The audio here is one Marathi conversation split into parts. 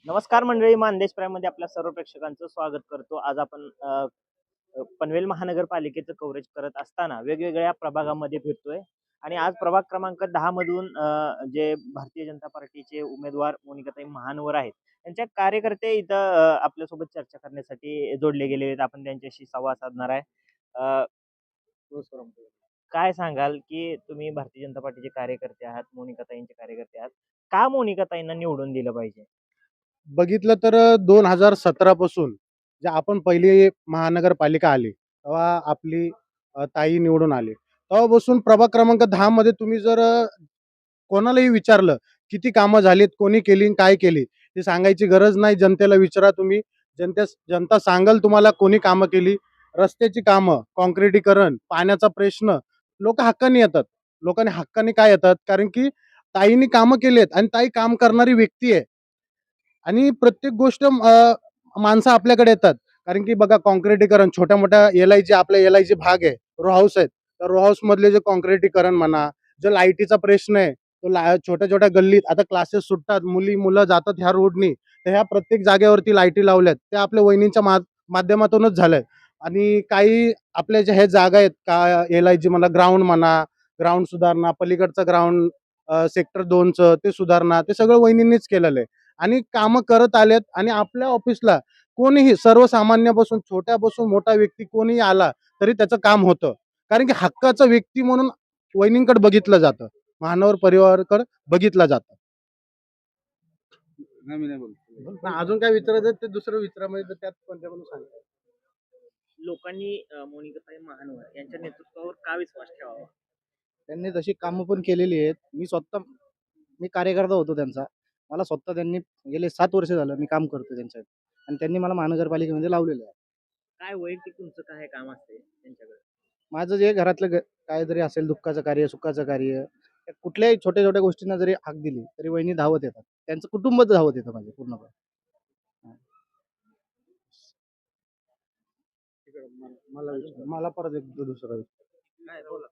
नमस्कार मंडळी, मानदेश प्राईममध्ये आपल्या सर्व प्रेक्षकांचं स्वागत करतो. आज आपण पनवेल महानगरपालिकेचं कव्हरेज करत असताना वेगवेगळ्या प्रभागामध्ये फिरतोय आणि आज प्रभाग क्रमांक 10 मधून जे भारतीय जनता पार्टीचे उमेदवार मोनिकाताई महानवर आहेत, त्यांच्या कार्यकर्ते इथं आपल्यासोबत चर्चा करण्यासाठी जोडले गेलेले आहेत. आपण त्यांच्याशी संवाद साधणार आहे. अ, काय सांगाल, की तुम्ही भारतीय जनता पार्टीचे कार्यकर्ते आहात, मोनिकाताईंचे कार्यकर्ते आहात. का मोनिकाताईंना निवडून दिलं पाहिजे? बघितलं तर 2017 पासून जे आपण पहिली महानगरपालिका आली, तेव्हा आपली ताई निवडून आली. तेव्हापासून प्रभाग क्रमांक 10 मध्ये तुम्ही जर कोणालाही विचारलं, किती कामं झालीत, कोणी केली आणि काय केली, हे सांगायची गरज नाही. जनतेला विचारा तुम्ही. जनता सांगेल तुम्हाला कोणी कामं केली. रस्त्याची कामं, काँक्रिटीकरण, पाण्याचा प्रश्न लोकं हक्काने येतात. लोकांनी हक्काने का येतात? कारण की ताईंनी कामं केली आहेत आणि ताई काम करणारी व्यक्ती आहे. आणि प्रत्येक गोष्ट माणसं आपल्याकडे येतात. कारण की बघा काँक्रिटीकरण छोट्या-मोठ्या एल-आय-जी आपल्या एल-आय-जी भाग आहे, रो हाऊस आहेत. तर रो हाऊसमधले जे काँक्रिटीकरण म्हणा, जो लाईटीचा प्रश्न आहे, तो छोट्या-छोट्या गल्लीत आता क्लासेस सुटतात, मुलं जातात ह्या रोडनी. तर ह्या प्रत्येक जागेवरती लाईटी लावल्यात. त्या आपल्या वहिनींच्या माध्यमातूनच झाल्यात. आणि काही आपल्या ज्या ह्या जागा आहेत का एल-आय-जी म्हणा, ग्राउंड म्हणा, ग्राउंड सुधारणा, पलीकडचं ग्राउंड सेक्टर 2चं ते सुधारणा, ते सगळं वहिनींनीच केलेलं आहे. आणि कामं करत आलेत आणि आपल्या ऑफिसला कोणीही सर्वसामान्यापासून छोट्यापासून मोठा व्यक्ती कोणीही आला तरी त्याचं काम होतं. कारण की हक्काचा व्यक्ती म्हणून वहिनींकडे बघितलं जातं. महानवर परिवाराकडे बघितलं जातं. नाही, मी नाही बोलतो. अजून काय विचारायचं ते दुसरं विचारा म्हणजे त्यात कोणत्या सांगा. लोकांनी मोनिकाताई महानवर यांच्या नेतृत्वावर का विश्वास ठेवावा? त्यांनी तशी कामं पण केलेली आहेत. मी कार्यकर्ता होतो त्यांचा. मला स्वतः त्यांनी गेले 7 वर्ष झालं मी काम करतो त्यांच्यात आणि त्यांनी मला महानगरपालिकेमध्ये लावलेलं आहे. काय वैयक्तिक तुमचं काय काम असते त्यांच्याकडे? माझं जे घरातलं काय जरी असेल दुःखाचं कार्य, सुखाचं कार्य, त्या कुठल्याही छोट्या-छोट्या गोष्टींना जरी हाक दिली, तरी वहिनी धावत येतात. त्यांचं कुटुंबच धावत येतं माझं पूर्णपणे. मला परत एक दुसरं काय बोला.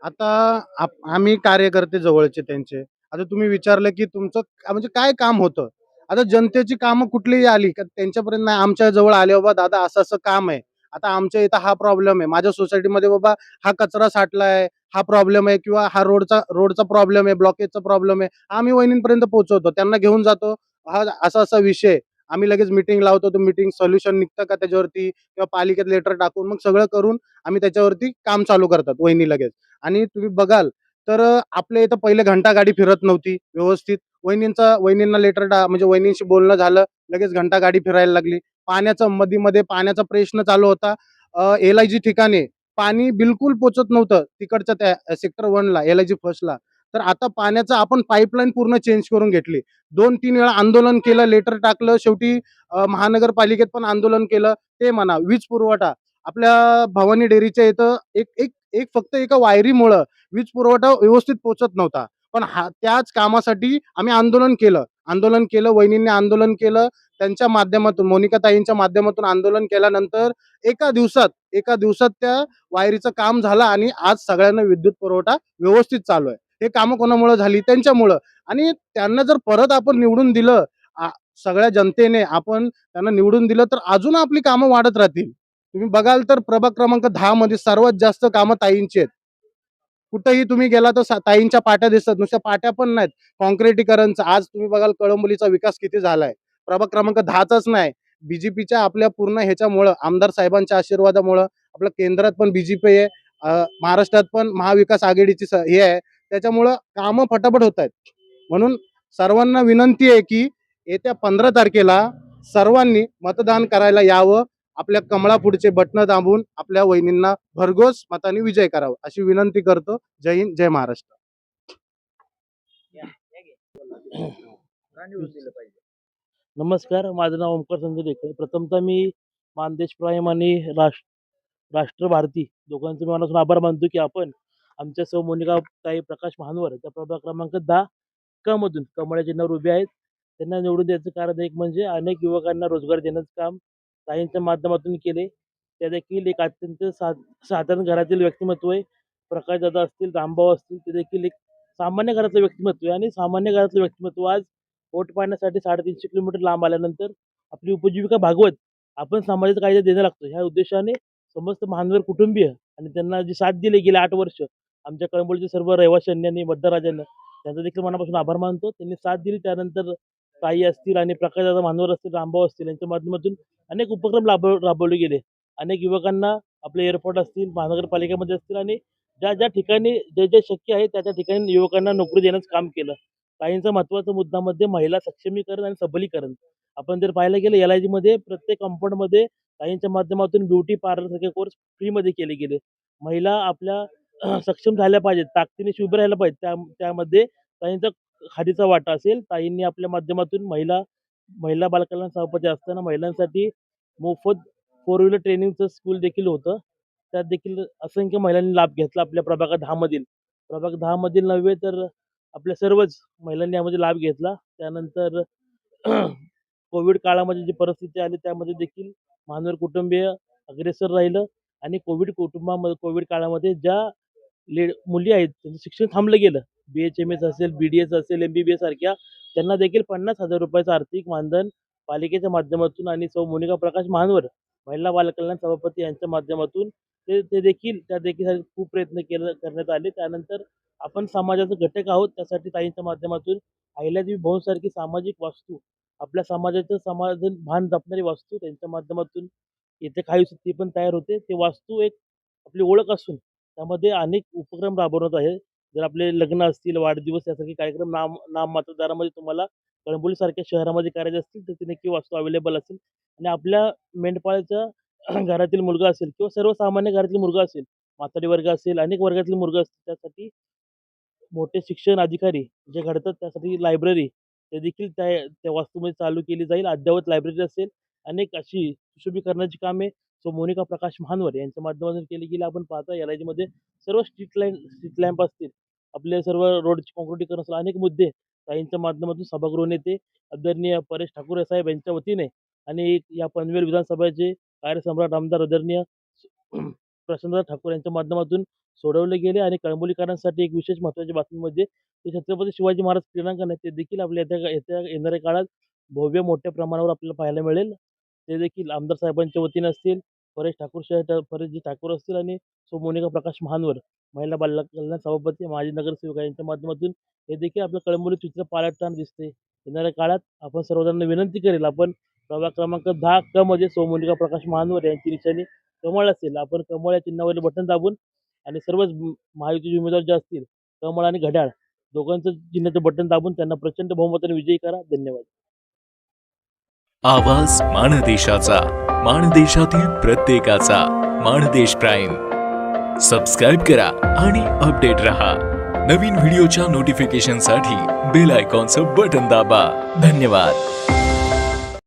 आता आम्ही कार्यकर्ते जवळचे त्यांचे. आता तुम्ही विचारलं, की तुमचं म्हणजे काय काम होतं? आता जनतेची कामं कुठलीही आली का त्यांच्यापर्यंत नाही आमच्या जवळ आले, "बाबा दादा असं-असं काम आहे. आता आमच्या इथं हा प्रॉब्लेम आहे. माझ्या सोसायटीमध्ये बाबा हा कचरा साठलाय, हा प्रॉब्लेम आहे किंवा हा रोडचा प्रॉब्लेम आहे, ब्लॉकेजचा प्रॉब्लेम आहे." आम्ही वहिनींपर्यंत पोहोचवतो. त्यांना घेऊन जातो. हा असा-असा विषय आहे. आम्ही लगेच मीटिंग लावतो. तो मीटिंग सोल्युशन निघतं का त्याच्यावरती किंवा पालिकेत लेटर टाकून मग सगळं करून आम्ही त्याच्यावरती काम चालू करतात वहिनी लगेच. आणि तुम्ही बघाल तर आपल्या इथं पहिले घंटागाडी फिरत नव्हती व्यवस्थित. वहिनींना म्हणजे वहिनींशी बोलणं झालं, लगेच घंटागाडी फिरायला लागली. मध्ये पाण्याचा प्रश्न चालू होता. एल-आय-जी ठिकाणी पाणी बिलकुल पोचत नव्हतं तिकडच्या त्या सेक्टर 1ला एल-आय-जी फर्स्टला. तर आता पाण्याचं आपण पाईपलाईन पूर्ण चेंज करून घेतली. 2-3 वेळा आंदोलन केलं, लेटर टाकलं. शेवटी महानगरपालिकेत पण आंदोलन केलं. ते म्हणा, वीज पुरवठा आपल्या भवानी डेअरीच्या इथं एक एक एक फक्त एका वायरीमुळं वीज पुरवठा व्यवस्थित पोहोचत नव्हता. पण त्याच कामासाठी आम्ही आंदोलन केलं. वहिनींनी आंदोलन केलं. त्यांच्या माध्यमातून मोनिकाताईंच्या माध्यमातून आंदोलन केल्यानंतर एका दिवसात त्या वायरीचं काम झालं आणि आज सगळ्यांना विद्युत पुरवठा व्यवस्थित चालू आहे. हे कामं कोणामुळे झाली? त्यांच्यामुळं. आणि त्यांना जर परत आपण निवडून दिलं, सगळ्या जनतेने आपण त्यांना निवडून दिलं तर अजून आपली कामं वाढत राहतील. तुम्ही बघाल तर प्रभाग क्रमांक 10 मध्ये सर्वात जास्त कामं ताईंची आहेत. कुठेही तुम्ही गेला तर ताईंच्या पाट्या दिसतात. नुसत्या पाट्या पण नाहीत. काँक्रिटीकरणचं आज तुम्ही बघाल कळंबोलीचा विकास किती झालाय. प्रभाग क्रमांक 10चाच नाही. बीजेपीच्या आपल्या पूर्ण ह्याच्यामुळं आमदार साहेबांच्या आशीर्वादामुळं आपल्या केंद्रात पण बीजेपी आहे. महाराष्ट्रात पण महाविकास आघाडीची हे आहे. त्याच्यामुळं कामं फटाफट होत आहेत. म्हणून सर्वांना विनंती आहे, की येत्या 15 तारखेला सर्वांनी मतदान करायला यावं. आपल्या कमळापुढचे बटणं दाबून आपल्या वहिनींना भरघोस मताने विजय करावा अशी विनंती करतो. जय हिंद, जय महाराष्ट्र. या, या घे. बोला. का निवडून दिलं पाहिजे? नमस्कार, माझं नाव ओमकार संजय देखे. प्रथमतः मी मानदेश प्राईम आणि राष्ट्र भारती दोघांचे मी मनापासून आभार मानतो, की आपण आमच्या सौ मोनिकाताई प्रकाश महानवर त्या प्रभाग क्रमांक 10 क मधून कमळाच्या चिन्हावर उभे आहेत. त्यांना निवडून द्यायचं कारण एक म्हणजे अनेक युवकांना रोजगार देण्याचं काम ताईंच्या माध्यमातून केले. त्या देखील एक अत्यंत साधारण घरातील व्यक्तिमत्व आहे. प्रकाशदादा असतील, रामभाऊ असतील, ते देखील एक सामान्य घरातलं व्यक्तिमत्व आहे आणि सामान्य घरातलं व्यक्तिमत्व आज पोट पाण्यासाठी 350 किलोमीटर लांब आल्यानंतर आपली उपजीविका भागवत आपण समाजाचा कायदा देणं लागतो. ह्या उद्देशाने समस्त महानगर कुटुंबीय आणि त्यांना जी साथ दिली गेली 8 वर्ष आमच्या कळंबोलीच्या सर्व रहिवाशांनी, मतदारराजांना त्यांचा देखील मनापासून आभार मानतो. त्यांनी साथ दिली. त्यानंतर ताई असतील आणि प्रकाशदादा महानवर असतील, रामभाऊ असतील यांच्या माध्यमातून अनेक उपक्रम राबवले गेले. अनेक युवकांना आपले एअरपोर्ट असतील, महानगरपालिकेमध्ये असतील आणि ज्या ठिकाणी जे शक्य आहे त्या ठिकाणी युवकांना नोकरी देण्याचं काम केलं. ताईंचा महत्त्वाचा मुद्दामध्ये महिला सक्षमीकरण आणि सबलीकरण. आपण जर पाहायला गेलं LIGमध्ये प्रत्येक कंपाऊंडमध्ये ताईंच्या माध्यमातून ब्युटी पार्लरसारखे कोर्स फ्रीमध्ये केले गेले. महिला आपल्या सक्षम झाल्या पाहिजेत, ताकदीने उभ्या राहायला पाहिजेत. त्यामध्ये ताईंचा खाडीचा वाटा असेल. ताईंनी आपल्या माध्यमातून महिला बालकल्याण सभापती असताना महिलांसाठी मोफत 4 व्हीलर ट्रेनिंगचं स्कूल देखील होतं. त्यात देखील असंख्य महिलांनी लाभ घेतला. आपल्या प्रभाग 10 मधील नव्हे तर आपल्या सर्वच महिलांनी यामध्ये लाभ घेतला. त्यानंतर कोविड काळामध्ये जी परिस्थिती आली त्यामध्ये देखील महानगर कुटुंबीय अग्रेसर राहिलं आणि कोविड काळामध्ये ज्या मुली आहेत त्यांचं शिक्षण थांबलं गेलं. BHMS असेल, BDS असेल, MBBS सारख्या त्यांना देखील 50,000 रुपयाचं आर्थिक मानधन पालिकेच्या माध्यमातून आणि सौ मोनिका प्रकाश महानवर महिला बालकल्याण सभापती यांच्या माध्यमातून ते देखील खूप प्रयत्न करण्यात आले. त्यानंतर आपण समाजाचा घटक आहोत. त्यासाठी ताईंच्या माध्यमातून अहिल्यादेवी भाऊंसारखी सामाजिक वास्तू, आपल्या समाजाचं समाधान भान जपणारी वास्तू त्यांच्या माध्यमातून येत्या काही ती पण तयार होते. ते वास्तू एक आपली ओळख असून त्यामध्ये अनेक उपक्रम राबवण्यात आहे. जर आपले लग्न असतील, वाढदिवस यासारखे कार्यक्रम नाममात्र दरामध्ये तुम्हाला कळंबोलीसारख्या शहरामध्ये करायचे असतील तर ती नक्की वास्तू अवेलेबल असेल. आणि आपल्या मेंढपाळाच्या घरातील मुलगा असेल किंवा सर्वसामान्य घरातील मुलगा असेल, माथाडी वर्ग असेल, अनेक वर्गातील मुलगा असतील, त्यासाठी मोठे शिक्षण अधिकारी जे घडतात त्यासाठी लायब्ररी ते देखील त्या वास्तूमध्ये चालू केली जाईल. अद्ययावत लायब्ररी असेल. अनेक अशी सुशोभीकरणाची कामे सो मोनिका प्रकाश महानवर यांच्या माध्यमातून केली गेली. आपण पाहता LIGमध्ये सर्व स्ट्रीट लॅम्प असतील, आपले सर्व रोडची काँक्रिटीकरण असेल, अनेक मुद्दे ताईंच्या माध्यमातून सभागृह नेते आदरणीय परेश ठाकूर साहेब यांच्या वतीने आणि या पनवेल विधानसभेचे कार्यसम्राट आमदार आदरणीय प्रशांतदादा ठाकूर यांच्या माध्यमातून सोडवले गेले. आणि कळंबोलीकरांसाठी एक विशेष महत्त्वाची बातमी म्हणजे ते छत्रपती शिवाजी महाराज क्रीडांगण आहे, ते देखील आपल्या येणाऱ्या काळात भव्य मोठ्या प्रमाणावर आपल्याला पाहायला मिळेल. ते देखील आमदार साहेबांच्या वतीने असतील, परेशजी ठाकूर असतील आणि सौ मोनिका प्रकाश महानवर महिला बालकल्याण सभापती, माजी नगरसेवक यांच्या माध्यमातून हे देखील आपलं कळंबोली चित्र पालटताना दिसते. येणाऱ्या काळात आपण सर्वजणांना विनंती करेल, आपण प्रभाग क्रमांक 10 मध्ये सौ मोनिका प्रकाश महानवर यांची निशाणी कमळ असेल. आपण कमळ या चिन्हावरील बटन दाबून आणि सर्वच महायुतीचे उमेदवार जे असतील कमळ आणि घड्याळ दोघांचं चिन्हाचं बटन दाबून त्यांना प्रचंड बहुमताने विजयी करा. धन्यवाद. आवाज माणदेशाचा, माणदेशातील प्रत्येकाचा. माणदेश प्राईम सबस्क्राईब करा आणि अपडेट रहा. नवीन व्हिडिओच्या नोटिफिकेशनसाठी बेल आयकॉनचं बटन दाबा. धन्यवाद.